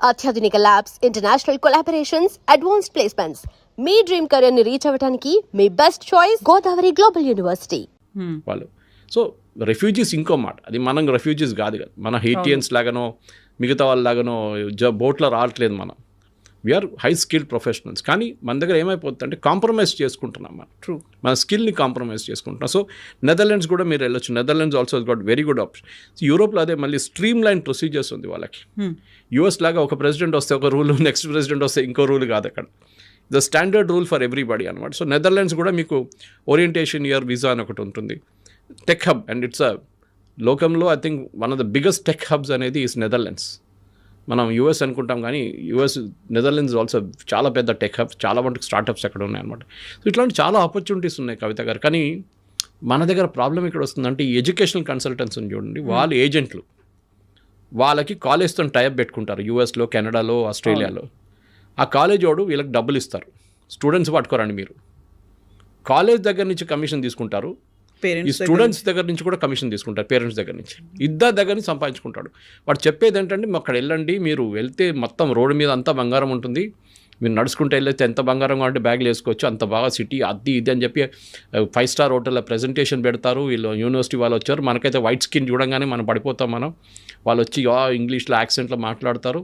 అత్యాధునిక labs, international collaborations, advanced placements. మీ dream career ని రీచ్ అవ్వడానికి మీ best choice Godavari global university. వాళ్ళు సో రెఫ్యూజీస్ ఇంకో మాట, అది మనం రెఫ్యూజీస్ కాదు కదా, మన హెయిటియన్స్ లాగానో మిగతా వాళ్ళలాగానో బోట్లో రావట్లేదు. మనం వీఆర్ హై స్కిల్డ్ ప్రొఫెషనల్స్. కానీ మన దగ్గర ఏమైపోతుంది అంటే కాంప్రమైజ్ చేసుకుంటున్నాం మనం. ట్రూ. మన స్కిల్ని కాంప్రమైజ్ చేసుకుంటున్నాం. సో నెదర్లాండ్స్ కూడా మీరు వెళ్ళొచ్చు. Netherlands also got very good option. యూరోప్లో అదే మళ్ళీ స్ట్రీమ్ లైన్ ప్రొసీజర్స్ ఉంది వాళ్ళకి. యూఎస్ లాగా ఒక ప్రెసిడెంట్ వస్తే ఒక రూల్, నెక్స్ట్ ప్రెసిడెంట్ వస్తే ఇంకో రూల్ కాదు అక్కడ. The standard rule for everybody అనమాట. సో నెదర్లాండ్స్ కూడా మీకు ఓరియంటేషన్ ఇయర్ వీసా అని ఒకటి ఉంటుంది. Tech hub, and it's a లోకంలో I think one of the biggest tech hubs అనేది ఈస్ నెదర్లాండ్స్. మనం యూఎస్ అనుకుంటాం కానీ నెదర్లాండ్స్ ఆల్సో చాలా పెద్ద టెక్ హబ్, చాలా మటుకు స్టార్టప్స్ అక్కడ ఉన్నాయన్నమాట. సో ఇట్లాంటి చాలా ఆపర్చునిటీస్ ఉన్నాయి కవిత గారు. కానీ మన దగ్గర ప్రాబ్లం ఇక్కడ వస్తుందంటే ఈ ఎడ్యుకేషనల్ కన్సల్టెంట్స్ చూడండి, వాళ్ళు ఏజెంట్లు, వాళ్ళకి కాలేజ్తో టైప్ పెట్టుకుంటారు యూఎస్లో, కెనడాలో, ఆస్ట్రేలియాలో. ఆ కాలేజ్ వాడు వీళ్ళకి డబ్బులు ఇస్తారు. స్టూడెంట్స్ పట్టుకోరండి మీరు. కాలేజ్ దగ్గర నుంచి కమిషన్ తీసుకుంటారు, ఈ స్టూడెంట్స్ దగ్గర నుంచి కూడా కమిషన్ తీసుకుంటారు, పేరెంట్స్ దగ్గర నుంచి. ఇద్దరు దగ్గర నుంచి సంపాదించుకుంటాడు. వాడు చెప్పేది ఏంటంటే అక్కడ వెళ్ళండి, మీరు వెళ్తే మొత్తం రోడ్డు మీద అంతా బంగారం ఉంటుంది, మీరు నడుచుకుంటూ వెళ్ళేస్తే ఎంత బంగారం కావాలంటే బ్యాగ్లు వేసుకోవచ్చు, అంత బాగా సిటీ అది ఇది అని చెప్పి 5 స్టార్ హోటల్లో ప్రెజెంటేషన్ పెడతారు. వీళ్ళు యూనివర్సిటీ వాళ్ళు వచ్చారు, మనకైతే వైట్ స్కిన్ చూడంగానే మనం పడిపోతాం. వాళ్ళు వచ్చి ఇంగ్లీష్లో యాక్సెంట్లో మాట్లాడతారు.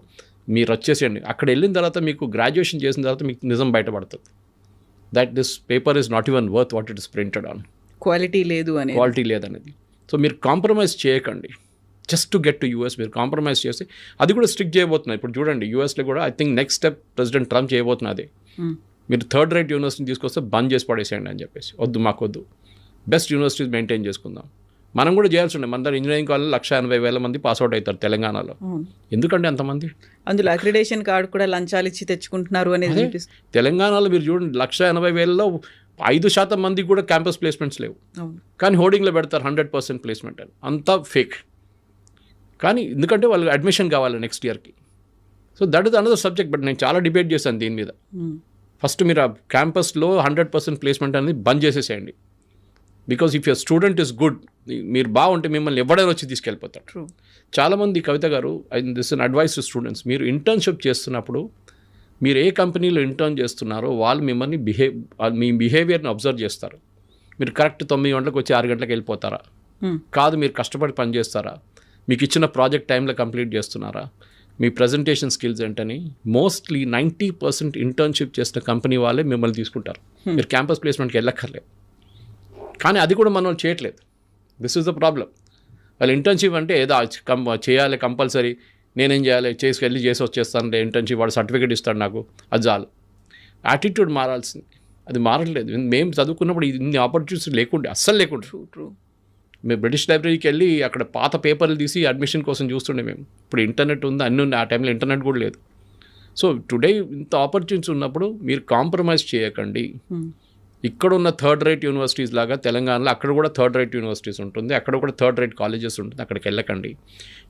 మీరు వచ్చేసేయండి. అక్కడ వెళ్ళిన తర్వాత మీకు గ్రాడ్యుయేషన్ చేసిన తర్వాత మీకు నిజం బయటపడుతుంది. That this paper is not even worth what it is printed on. Quality లేదనేది. సో మీరు కాంప్రమైజ్ చేయకండి. Just to get to US మీరు కాంప్రమైజ్ చేసి అది కూడా స్ట్రిక్ట్ చేయబోతున్నారు. ఇప్పుడు చూడండి యూఎస్లో కూడా I think next step president Trump చేయబోతున్నది. మీరు థర్డ్ రేట్ యూనివర్సిటీని తీసుకొస్తే బంద్ చేసి పడేసేయండి అని చెప్పేసి. వద్దు, మాకొద్దు, బెస్ట్ యూనివర్సిటీస్ మెయింటైన్ చేసుకుందాం. మనం కూడా చేయాల్సి ఉండే. మన దగ్గర ఇంజనీరింగ్ కాలేజ్ 180,000 మంది పాస్అవుట్ అవుతారు తెలంగాణలో. ఎందుకంటే అంతమంది అందులో అక్రిడేషన్ కార్డు కూడా లంచాలు ఇచ్చి తెచ్చుకుంటున్నారు అనేది తెలంగాణలో మీరు చూడండి. 180,000లో 5% మందికి కూడా క్యాంపస్ ప్లేస్మెంట్స్ లేవు. కానీ హోర్డింగ్లో పెడతారు 100% ప్లేస్మెంట్ అని. అంతా ఫేక్. కానీ ఎందుకంటే వాళ్ళు అడ్మిషన్ కావాలి నెక్స్ట్ ఇయర్కి. So that is another subject. But నేను చాలా డిబేట్ చేశాను దీని మీద. ఫస్ట్ మీరు ఆ క్యాంపస్లో 100% ప్లేస్మెంట్ అనేది బంద్ చేసేసేయండి. Because if your student is good, మీరు బాగుంటే మిమ్మల్ని ఎవడైనా వచ్చి తీసుకెళ్ళిపోతారు. చాలామంది కవిత గారు, this in advice to students, మీరు ఇంటర్న్షిప్ చేస్తున్నప్పుడు మీరు ఏ కంపెనీలో ఇంటర్న్ చేస్తున్నారో వాళ్ళు మిమ్మల్ని మీ బిహేవియర్ని అబ్జర్వ్ చేస్తారు. మీరు కరెక్ట్ 9 గంటలకు వచ్చి 6 గంటలకు వెళ్ళిపోతారా? కాదు, మీరు కష్టపడి పని చేస్తారా? మీకు ఇచ్చిన ప్రాజెక్ట్ టైంలో కంప్లీట్ చేస్తున్నారా? మీ ప్రజెంటేషన్ స్కిల్స్ ఏంటని మోస్ట్లీ 90% ఇంటర్న్షిప్ చేసిన కంపెనీ వాళ్ళే మిమ్మల్ని తీసుకుంటారు. మీరు క్యాంపస్ ప్లేస్మెంట్కి వెళ్ళక్కర్లేదు. కానీ అది కూడా మనం చేయట్లేదు. This is the problem. వాళ్ళు ఇంటర్న్షిప్ అంటే ఏదో చేయాలి కంపల్సరీ, నేనేం చేయాలి, చేసి వచ్చేస్తాను ఇంటర్న్షిప్, వాడు సర్టిఫికేట్ ఇస్తాడు నాకు, అది చాలు. యాటిట్యూడ్ మారాల్సింది. అది మారట్లేదు. మేము చదువుకున్నప్పుడు ఇన్ని ఆపర్చునిటీస్ లేకుండే, అస్సలు లేకుండే. మేము బ్రిటిష్ లైబ్రరీకి వెళ్ళి అక్కడ పాత పేపర్లు తీసి అడ్మిషన్ కోసం చూస్తుండే మేము. ఇప్పుడు ఇంటర్నెట్ ఉంది, అన్నీ ఉన్నాయి. ఆ టైంలో ఇంటర్నెట్ కూడా లేదు. సో టుడే ఇంత ఆపర్చునిటీస్ ఉన్నప్పుడు మీరు కాంప్రమైజ్ చేయకండి. ఇక్కడ ఉన్న థర్డ్ రేట్ యూనివర్సిటీస్ లాగా తెలంగాణలో అక్కడ కూడా థర్డ్ రేట్ యూనివర్సిటీస్ ఉంటుంది, అక్కడ కూడా థర్డ్ రేట్ కాలేజెస్ ఉంటుంది. అక్కడికి వెళ్ళకండి.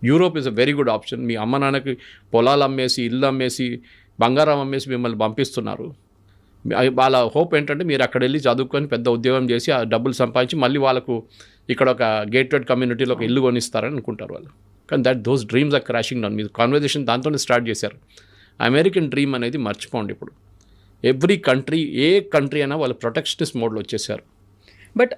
Europe is a very good option. మీ అమ్మ నాన్నకి పొలాలు అమ్మేసి, ఇల్లు అమ్మేసి, బంగారం అమ్మేసి మిమ్మల్ని పంపిస్తున్నారు. వాళ్ళ హోప్ ఏంటంటే మీరు అక్కడ వెళ్ళి చదువుకొని పెద్ద ఉద్యోగం చేసి ఆ డబ్బులు సంపాదించి మళ్ళీ వాళ్ళకు ఇక్కడ ఒక గేటెడ్ కమ్యూనిటీలో ఒక ఇల్లు కొనిస్తారని అనుకుంటారు వాళ్ళు. కానీ those dreams are crashing down. మీరు కాన్వర్జేషన్ దాంతోనే స్టార్ట్ చేశారు. అమెరికన్ డ్రీమ్ అనేది మర్చిపోండి. ఇప్పుడు ఎవ్రీ కంట్రీ, ఏ కంట్రీ అయినా వాళ్ళు ప్రొటెక్షనిస్ట్ మోడ్లో వచ్చేసారు. బట్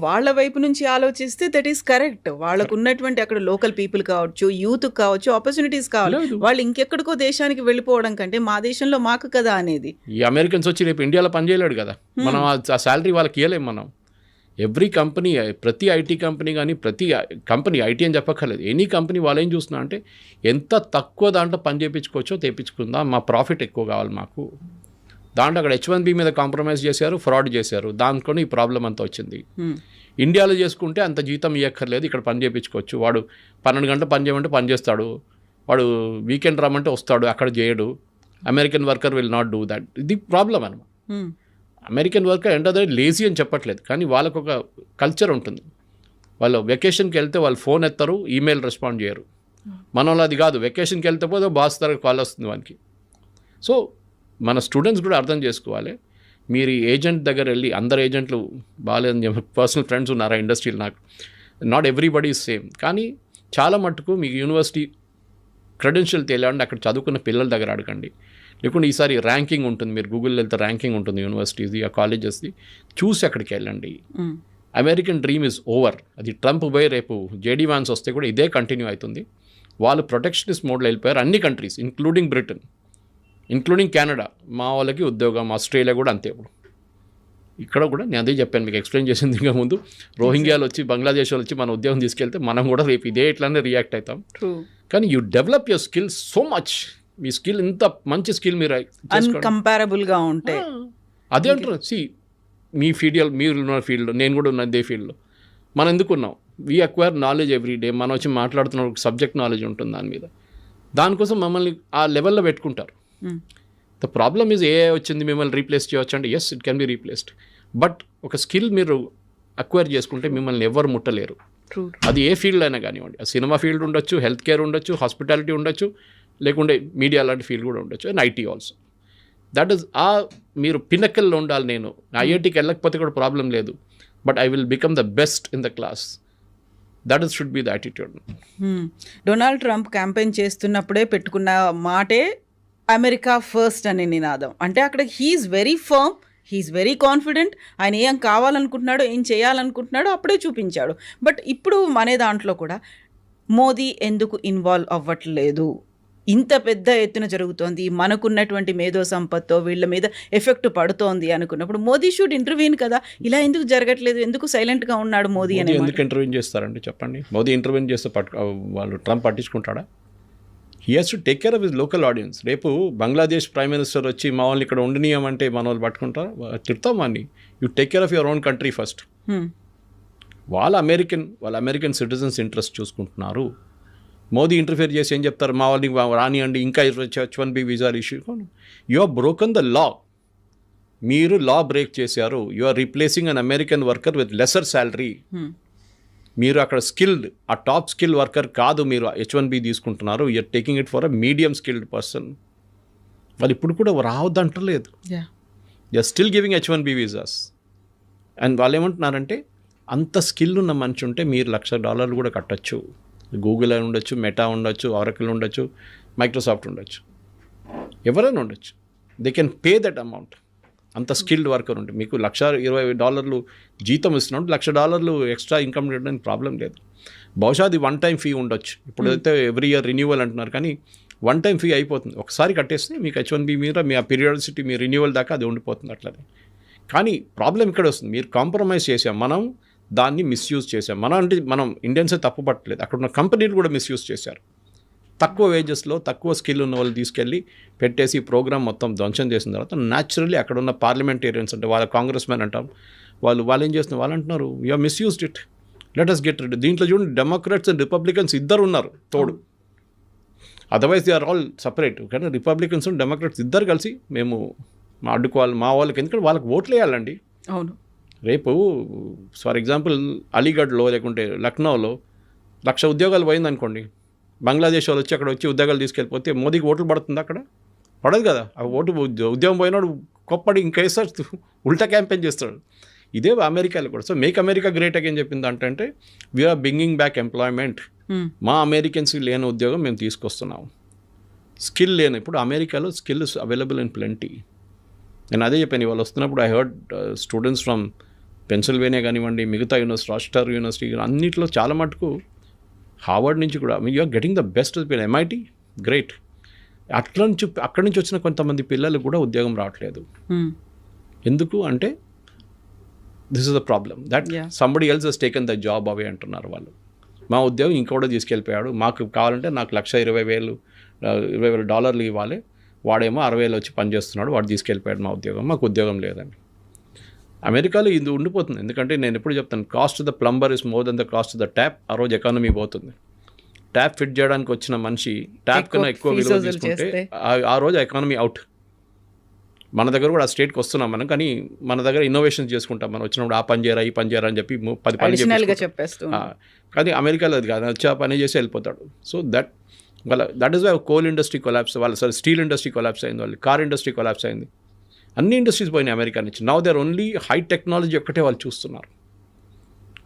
వాళ్ళ వైపు నుంచి ఆలోచిస్తే దట్ ఈస్ కరెక్ట్. వాళ్ళకు ఉన్నటువంటి అక్కడ లోకల్ పీపుల్ కావచ్చు, యూత్ కావచ్చు, ఆపర్చునిటీస్ కావాలి. వాళ్ళు ఇంకెక్కడికో దేశానికి వెళ్ళిపోవడం కంటే మా దేశంలో మాకు కదా అనేది. ఈ అమెరికన్స్ వచ్చి రేపు ఇండియాలో పనిచేయలేడు కదా, మనం ఆ శాలరీ వాళ్ళకి ఇవ్వలేము మనం. ఎవ్రీ కంపెనీ, ప్రతి ఐటీ కంపెనీ కానీ, ప్రతి కంపెనీ, ఐటీ అని చెప్పక్కర్లేదు, ఎనీ కంపెనీ వాళ్ళు ఏం చూస్తున్నా అంటే ఎంత తక్కువ దాంట్లో పని చేయించుకోవచ్చో తెప్పించుకుందాం, మా ప్రాఫిట్ ఎక్కువ కావాలి మాకు. దాంట్లో అక్కడ H1B మీద కాంప్రమైజ్ చేశారు, ఫ్రాడ్ చేశారు. దాంట్లో ఈ ప్రాబ్లం అంతా వచ్చింది. ఇండియాలో చేసుకుంటే అంత జీతం ఇవ్వక్కర్లేదు, ఇక్కడ పని చేయించుకోవచ్చు. వాడు 12 గంటలు పని చేయమంటే పని చేస్తాడు, వాడు వీకెండ్ రమ్మంటే వస్తాడు, అక్కడ చేయడు. American worker will not do that. ఇది ప్రాబ్లం అనమాట. అమెరికన్ వర్కర్ ఏంటో లేజీ అని చెప్పట్లేదు, కానీ వాళ్ళకు ఒక కల్చర్ ఉంటుంది. వాళ్ళు వెకేషన్కి వెళ్తే వాళ్ళు ఫోన్ ఎత్తారు, ఈమెయిల్ రెస్పాండ్ చేయరు. మన వాళ్ళు అది కాదు, వెకేషన్కి వెళ్తే పోతే బాస్ తరగతి కాల్ వస్తుంది వానికి. సో మన స్టూడెంట్స్ కూడా అర్థం చేసుకోవాలి. మీరు ఏజెంట్ దగ్గర వెళ్ళి, అందరు ఏజెంట్లు బాగాలేదని పర్సనల్ ఫ్రెండ్స్ ఉన్నారా ఇండస్ట్రీలో, నాకు నాట్ ఎవ్రీబడి ఈజ్ సేమ్. కానీ చాలా మట్టుకు మీకు యూనివర్సిటీ క్రెడెన్షియల్ తెలియాలంటే అక్కడ చదువుకున్న పిల్లల దగ్గర అడగండి. లేకుంటే ఈసారి ర్యాంకింగ్ ఉంటుంది, మీరు గూగుల్ వెళ్తే ర్యాంకింగ్ ఉంటుంది యూనివర్సిటీస్ది, ఆ కాలేజెస్ది, చూసి అక్కడికి వెళ్ళండి. American dream is over. అది ట్రంప్ పోయి రేపు జేడీ వాన్స్ వస్తే కూడా ఇదే కంటిన్యూ అవుతుంది. వాళ్ళు ప్రొటెక్షనిస్ట్ మోడ్లో వెళ్ళిపోయారు అన్ని countries, including Britain, including Canada. మా వాళ్ళకి ఉద్యోగం, ఆస్ట్రేలియా కూడా అంతే. ఇప్పుడు ఇక్కడ కూడా నేను అదే చెప్పాను, మీకు ఎక్స్ప్లెయిన్ చేసింది ఇంకా ముందు. రోహింగ్యాలు వచ్చి, బంగ్లాదేశ్ వాళ్ళు వచ్చి మన ఉద్యోగం తీసుకెళ్తే మనం కూడా రేపు ఇదే ఇట్లానే రియాక్ట్ అవుతాం. కానీ you develop your skill so much. Me skill ఇంత మంచి స్కిల్ మీరు అన్కంపారబుల్గా ఉంటాయి. అదే అంటారు. మీ మీరు ఉన్న ఫీల్డ్, నేను కూడా ఉన్న అదే ఫీల్డ్లో మనం ఎందుకున్నాం. We acquire knowledge every day. మనం వచ్చి మాట్లాడుతున్న సబ్జెక్ట్ నాలెడ్జ్ ఉంటుంది దాని మీద. దానికోసం మమ్మల్ని ఆ లెవెల్లో పెట్టుకుంటారు. ద ప్రాబ్లమ్ ఈజ్ ఏ వచ్చింది మిమ్మల్ని రీప్లేస్ చేయవచ్చు అంటే, yes it can be replaced. But ఒక స్కిల్ మీరు అక్వైర్ చేసుకుంటే మిమ్మల్ని ఎవరు ముట్టలేరు. అది ఏ ఫీల్డ్ అయినా కానివ్వండి. సినిమా ఫీల్డ్ ఉండొచ్చు, హెల్త్ కేర్ ఉండొచ్చు, హాస్పిటాలిటీ ఉండొచ్చు, లేకుంటే మీడియా లాంటి ఫీల్డ్ కూడా ఉండొచ్చు, and IT also. That is మీరు పినకల్లో ఉండాలి. నేను ఐఐటీకి వెళ్ళకపోతే కూడా ప్రాబ్లం లేదు, but I will become the best in the class. That should be the attitude. Donald Trump campaign చేస్తున్నప్పుడే పెట్టుకున్న మాటే అమెరికా ఫస్ట్ అనే నినాదం. అంటే అక్కడ he's very firm, he's very confident. ఆయన ఏం కావాలనుకుంటున్నాడో, ఏం చేయాలనుకుంటున్నాడో అప్పుడే చూపించాడు. బట్ ఇప్పుడు మన దాంట్లో కూడా మోదీ ఎందుకు ఇన్వాల్వ్ అవ్వట్లేదు? ఇంత పెద్ద ఎత్తున జరుగుతోంది, మనకున్నటువంటి మేధో సంపత్తో వీళ్ళ మీద ఎఫెక్ట్ పడుతోంది అనుకున్నప్పుడు మోదీ షుడ్ ఇంటర్వ్యూన్ కదా. ఇలా ఎందుకు జరగట్లేదు? ఎందుకు సైలెంట్గా ఉన్నాడు మోదీ అని? ఎందుకు ఇంటర్వ్యూన్ చేస్తారండి చెప్పండి? మోదీ ఇంటర్వ్యూన్ చేస్తే వాళ్ళు ట్రంప్ పట్టించుకుంటాడా? He has to take care of his local audience. రేపు బంగ్లాదేశ్ ప్రైమ్ మినిస్టర్ వచ్చి మా వాళ్ళు ఇక్కడ ఉండనీయమంటే మన వాళ్ళు పట్టుకుంటారా? తిడతాం వాడిని. You take care of your own country first. వాళ్ళ అమెరికన్ సిటిజన్స్ ఇంట్రెస్ట్ చూసుకుంటున్నారు. మోదీ ఇంటర్ఫియర్ చేసి ఏం చెప్తారు? మా వాళ్ళని రానియండి, ఇంకా H1B visa issue. You are broken the law. మీరు లా బ్రేక్ చేశారు. You are replacing an American worker with lesser salary. మీరు అక్కడ స్కిల్డ్, ఆ టాప్ స్కిల్ వర్కర్ కాదు, మీరు H1B తీసుకుంటున్నారు. You're taking it for a medium skilled person. వాళ్ళు ఇప్పుడు కూడా రావద్దంటలేదు. They are still giving H1B visas. And వాళ్ళు ఏమంటున్నారంటే, అంత స్కిల్ ఉన్న మనిషి ఉంటే మీరు $1,00,000 కూడా కట్టచ్చు. గూగుల్ అని ఉండొచ్చు, మెటా ఉండొచ్చు, ఆరకిల్ ఉండొచ్చు, మైక్రోసాఫ్ట్ ఉండొచ్చు, ఎవరైనా ఉండొచ్చు. They can pay that amount. అంత స్కిల్డ్ వర్కర్ ఉంటే మీకు $120 జీతం ఇస్తున్నాడు, $1,00,000 ఎక్స్ట్రా ఇన్కమ్ చేయడానికి ప్రాబ్లం లేదు. బహుశా అది వన్ టైం ఫీ ఉండొచ్చు. ఇప్పుడైతే ఎవ్రీ ఇయర్ రిన్యూవల్ అంటున్నారు, కానీ వన్ టైం ఫీ అయిపోతుంది. ఒకసారి కట్టేస్తే మీకు H1B మీద మీ ఆ పీరియాడిసిటీ, మీ రిన్యూవల్ దాకా అది ఉండిపోతుంది అట్లనే. కానీ ప్రాబ్లం ఇక్కడ వస్తుంది, మీరు కాంప్రమైజ్ చేసాం, మనం దాన్ని మిస్యూజ్ చేసాం. మనం ఇండియన్సే తప్పు పట్టలేదు, అక్కడ ఉన్న కంపెనీలు కూడా మిస్యూజ్ చేశారు. తక్కువ వేజెస్లో తక్కువ స్కిల్ ఉన్న వాళ్ళు తీసుకెళ్ళి పెట్టేసి ప్రోగ్రామ్ మొత్తం ధ్వంసం చేసిన తర్వాత న్యాచురల్లీ అక్కడ ఉన్న పార్లమెంటేరియన్స్ అంటే వాళ్ళ కాంగ్రెస్ మ్యాన్ అంటాం, వాళ్ళు ఏం చేస్తున్నారు, వాళ్ళు అంటున్నారు you are misused it, let us get rid. దీంట్లో చూడండి, డెమోక్రాట్స్ అండ్ రిపబ్లికన్స్ ఇద్దరు ఉన్నారు తోడు. Otherwise they are all separate. కానీ రిపబ్లికన్స్ అండ్ డెమోక్రాట్స్ ఇద్దరు కలిసి మేము అడ్డుకోవాలి మా వాళ్ళకి, ఎందుకంటే వాళ్ళకి ఓట్లు వేయాలండి. అవును. రేపు ఫర్ ఎగ్జాంపుల్ అలీగఢ్లో లేకుంటే లక్నోలో 1,00,000 ఉద్యోగాలు పోయిందనుకోండి, బంగ్లాదేశ్ వాళ్ళు వచ్చి అక్కడ వచ్చి ఉద్యోగాలు తీసుకెళ్ళిపోతే మోదీకి ఓట్లు పడుతుంది అక్కడ? పడదు కదా. ఆ ఉద్యోగం పోయినాడు కొప్పడి ఇంకేసారి ఉల్టా క్యాంపెయిన్ చేస్తాడు. ఇదే అమెరికాలో కూడా. So make America great again చెప్పింది అంటే వీఆర్ బ్రింగింగ్ బ్యాక్ ఎంప్లాయ్మెంట్. మా అమెరికన్స్కి లేని ఉద్యోగం మేము తీసుకొస్తున్నాం. స్కిల్ లేని, ఇప్పుడు అమెరికాలో స్కిల్ అవైలబుల్ ఇన్ ప్లెంటీ. నేను అదే చెప్పాను, వాళ్ళు వస్తున్నప్పుడు I heard students from Pennsylvania కానివ్వండి, మిగతా యూనివర్సిటీ, రాస్టర్ యూనివర్సిటీ, అన్నింటిలో చాలా మటుకు హార్వర్డ్ నుంచి కూడా you're getting the best MIT great. అక్కడి నుంచి వచ్చిన కొంతమంది పిల్లలు కూడా ఉద్యోగం రావట్లేదు. ఎందుకు అంటే this is the problem that somebody else has taken the job away అంటున్నారు వాళ్ళు. మా ఉద్యోగం ఇంకోటి తీసుకెళ్ళిపోయాడు, మాకు కావాలంటే నాకు $1,20,000 ఇవ్వాలి, వాడేమో 60,000 వచ్చి పనిచేస్తున్నాడు, వాడు తీసుకెళ్ళిపోయాడు మా ఉద్యోగం, మాకు ఉద్యోగం లేదండి. అమెరికాలో ఇది ఉండిపోతుంది. ఎందుకంటే నేను ఎప్పుడు చెప్తాను, cost the plumber is more than the cost the tap. ఆ రోజు ఎకానమీ పోతుంది. ట్యాప్ ఫిట్ చేయడానికి వచ్చిన మనిషి ట్యాప్ కన్నా ఎక్కువ విలువ తీసుకుంటే ఆ రోజు ఎకానమీ అవుట్. మన దగ్గర కూడా ఆ స్టేట్కి వస్తున్నాం మనం, కానీ మన దగ్గర ఇన్నోవేషన్స్ చేసుకుంటాం. మనం వచ్చినప్పుడు ఆ పని చేయరా, ఈ పని చేయరా అని చెప్పి 10 పని చెప్పేస్తాం. కానీ అమెరికాలో అది కాదు, వచ్చి ఆ పని చేసి వెళ్ళిపోతాడు. So that is why coal industry collapse, steel industry collapse అయింది, వాళ్ళు కార్ ఇండస్ట్రీ కొలాప్స్ అయింది, అన్ని ఇండస్ట్రీస్ పోయినాయి అమెరికా నుంచి. Now they are only high technology ఒక్కటే వాళ్ళు చూస్తున్నారు.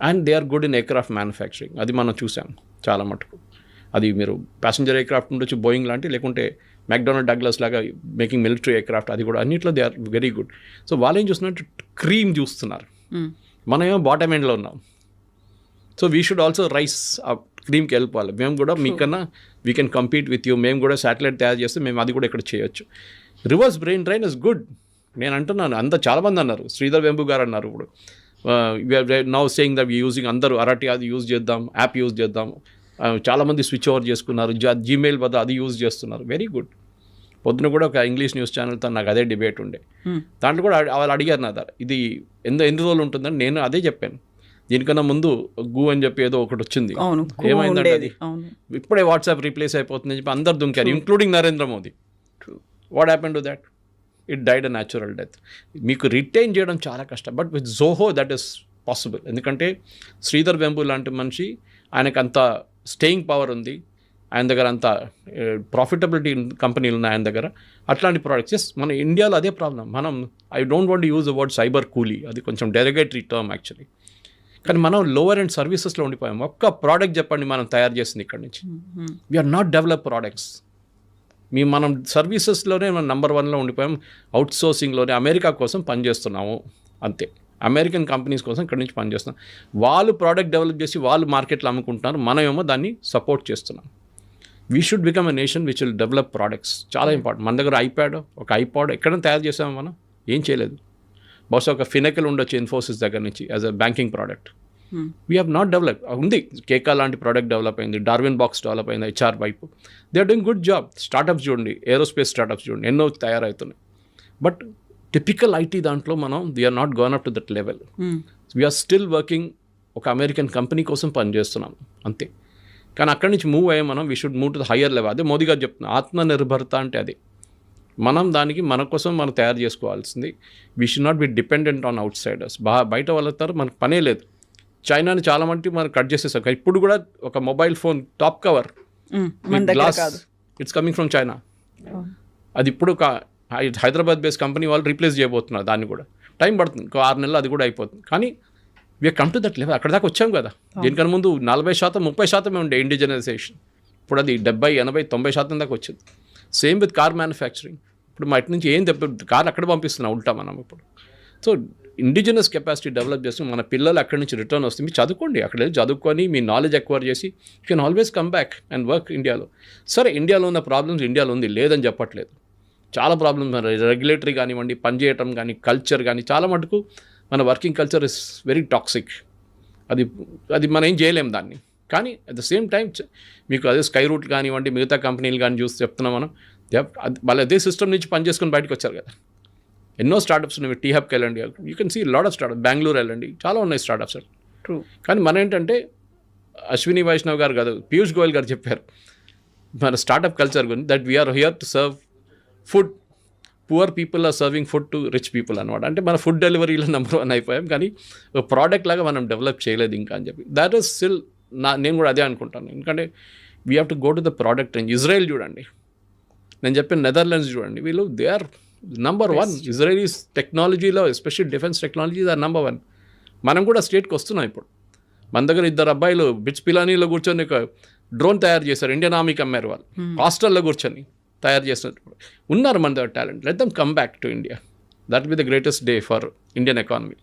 And they are good in aircraft manufacturing, అది మనం చూసాం చాలా మటుకు. అది మీరు ప్యాసింజర్ ఎయిర్క్రాఫ్ట్ ఉండొచ్చు, బోయింగ్ లాంటి, లేకుంటే మెక్డొనాల్డ్ డగ్లస్ లాగా మేకింగ్ మిలిటరీ ఎయిర్క్రాఫ్ట్, అది కూడా అన్నిట్లో they are very good. So వాళ్ళు ఏం చూస్తున్నారు, క్రీమ్ చూస్తున్నారు, మనమేమో బాటమ్ ఎండ్లో ఉన్నాం. So we should also rise ఆ క్రీమ్కి వెళ్ళిపోవాలి. మేము కూడా మీకన్నా we can compete with you, మేము కూడా శాటిలైట్ తయారు చేస్తే మేము అది కూడా ఇక్కడ చేయొచ్చు. Reverse brain drain is good. నేను అంటున్నాను, చాలామంది అన్నారు, శ్రీధర్ వెంబు గారు అన్నారు, ఇప్పుడు నౌ సేయింగ్ దట్ యూజింగ్, అందరూ అరటి అది యూజ్ చేద్దాం, యాప్ యూజ్ చేద్దాం, చాలామంది స్విచ్ ఓవర్ చేసుకున్నారు, జీమెయిల్ వద్ద అది యూజ్ చేస్తున్నారు. Very good. పొద్దున కూడా ఒక ఇంగ్లీష్ న్యూస్ ఛానల్తో నాకు అదే డిబేట్ ఉండే, దాంట్లో కూడా వాళ్ళు అడిగారు నా దగ్గర, ఇది ఎన్ని రోజులు ఉంటుందని. నేను అదే చెప్పాను, దీనికన్నా ముందు గూ అని చెప్పి ఏదో ఒకటి వచ్చింది, ఏమైందంటే అది ఇప్పుడే వాట్సాప్ రీప్లేస్ అయిపోతుంది అని చెప్పి అందరు దుంకారు, including Narendra Modi. What happen to that? It died a natural death. మీకు రిటైన్ చేయడం చాలా కష్టం, but with Zoho that is possible. ఎందుకంటే శ్రీధర్ వెంబు లాంటి మనిషి, ఆయనకు అంత స్టేయింగ్ పవర్ ఉంది, ఆయన దగ్గర అంత ప్రాఫిటబిలిటీ కంపెనీలు ఉన్నాయి ఆయన దగ్గర, అట్లాంటి ప్రోడక్ట్స్. మన ఇండియాలో అదే ప్రాబ్లం. మనం I don't want use the word cyber కూలీ, అది కొంచెం డెరిగేటరీ టర్మ్ యాక్చువల్లీ. కానీ మనం లోవర్ అండ్ సర్వీసెస్లో ఉండిపోయాం. ఒక్క ప్రోడక్ట్ చెప్పండి మనం తయారు చేసింది ఇక్కడ నుంచి. We're not develop products. మనం సర్వీసెస్లోనే మనం నెంబర్ 1లో ఉండిపోయాం. అవుట్ సోర్సింగ్లోనే అమెరికా కోసం పనిచేస్తున్నాము అంతే. అమెరికన్ కంపెనీస్ కోసం ఇక్కడ నుంచి పనిచేస్తున్నాం. వాళ్ళు ప్రోడక్ట్ డెవలప్ చేసి వాళ్ళు మార్కెట్లో అమ్ముకుంటున్నారు, మనమేమో దాన్ని సపోర్ట్ చేస్తున్నాం. We should become a nation which will develop products. చాలా ఇంపార్టెంట్. మన దగ్గర ఐపాడ్ ఎక్కడైనా తయారు చేసాము మనం? ఏం చేయలేదు. బహుశా ఒక ఫినెకల్ ఉండొచ్చు ఇన్ఫోసిస్ దగ్గర నుంచి as a banking product. We have not develop. ఉంది, కేకా లాంటి ప్రోడక్ట్ డెవలప్ అయింది, డార్విన్ బాక్స్ డెవలప్ అయింది, హెచ్ఆర్ వైపు. They are doing good job. Startups చూడండి, ఏరోస్పేస్ స్టార్టప్స్ చూడండి, ఎన్నో తయారవుతున్నాయి. బట్ టిపికల్ ఐటీ దాంట్లో మనం we're not gone up to that level. We're still working. ఒక అమెరికన్ కంపెనీ కోసం పనిచేస్తున్నాం అంతే. కానీ అక్కడి నుంచి మూవ్ అయ్యే మనం we should move to the higher level. అదే మోదీ గారు చెప్తున్నారు, ఆత్మనిర్భరత అంటే అదే. మనం దానికి మన కోసం మనం తయారు చేసుకోవాల్సింది. We should not be dependent on outsiders. బయట వాళ్ళతో మనకు పనే లేదు. చైనాని చాలా మంది మనం కట్ చేసేసాం. ఇప్పుడు కూడా ఒక mobile phone top cover glass, it's coming from China. అది ఇప్పుడు ఒక హైదరాబాద్ బేస్డ్ కంపెనీ వాళ్ళు రీప్లేస్ చేయబోతున్నారు. దాన్ని కూడా టైం పడుతుంది, ఇంకో 6 నెలలు అది కూడా అయిపోతుంది. కానీ we're come to that level. అక్కడ దాకా వచ్చాం కదా. దీనికన్నా ముందు 40%, 30% ఉండే ఇండిజినైజేషన్. ఇప్పుడు అది 70, 80, 90% దాకా వచ్చింది. Same with car manufacturing. ఇప్పుడు మా ఇటు నుంచి ఏం కార్ అక్కడ పంపిస్తున్నాం ఉల్టా మనం ఇప్పుడు. సో ఇండిజినస్ కెపాసిటీ డెవలప్ చేసి మన పిల్లలు అక్కడి నుంచి రిటర్న్ వస్తుంది. మీరు చదువుకోండి, అక్కడ చదువుకొని మీ నాలెడ్జ్ ఎక్వైర్ చేసి you can always come back and work ఇండియాలో. సరే, ఇండియాలో ఉన్న ప్రాబ్లమ్స్ ఇండియాలో ఉంది, లేదని చెప్పట్లేదు. చాలా ప్రాబ్లమ్స్, రెగ్యులేటరీ కానివ్వండి, పనిచేయటం కానీ, కల్చర్ కానీ, చాలా మటుకు మన working culture is very toxic. అది మనం ఏం చేయలేం దాన్ని. కానీ అట్ ద సేమ్ టైం మీకు అదే స్కై రూట్ కానివ్వండి, మిగతా కంపెనీలు కానీ చూసి చెప్తున్నాం మనం, వాళ్ళు అదే సిస్టమ్ నుంచి పనిచేసుకొని బయటకు వచ్చారు కదా. ఎన్నో స్టార్టప్స్ ఉన్నాయి. టీ హబ్కి వెళ్ళండి, you can see lot of startup. Bengaluru వెళ్ళండి, చాలా ఉన్నాయి స్టార్టప్స్. ట్రూ. కానీ మన ఏంటంటే అశ్విని వైష్ణవ్ గారు కాదు, పీయూష్ గోయల్ గారు చెప్పారు మన స్టార్టప్ కల్చర్ గురించి, that we're here to serve food. Poor people are serving food to rich people అనమాట. అంటే మన ఫుడ్ డెలివరీలో నెంబర్ 1 అయిపోయాం, కానీ ఒక ప్రోడక్ట్ లాగా మనం డెవలప్ చేయలేదు ఇంకా అని చెప్పి. దాట్ ఈస్ స్టిల్ నేను కూడా అదే అనుకుంటాను. ఎందుకంటే we have to go to the product range. Israel చూడండి, నేను చెప్పిన నెదర్లాండ్స్ చూడండి, వీళ్ళు దే ఆర్ నంబర్ 1. ఇజ్రాయలీస్ టెక్నాలజీలో, especially defence technologies are number 1. మనం కూడా స్టేట్కి వస్తున్నాం ఇప్పుడు. మన దగ్గర 2 అబ్బాయిలు బిట్స్ పిలానీలో కూర్చొని ఒక డ్రోన్ తయారు చేశారు, ఇండియన్ ఆర్మీకి అమ్మారు. వాళ్ళు హాస్టల్లో కూర్చొని తయారు చేసినట్టు ఉన్నారు మన దగ్గర talent. Let them come back to India. That be the greatest day for Indian economy.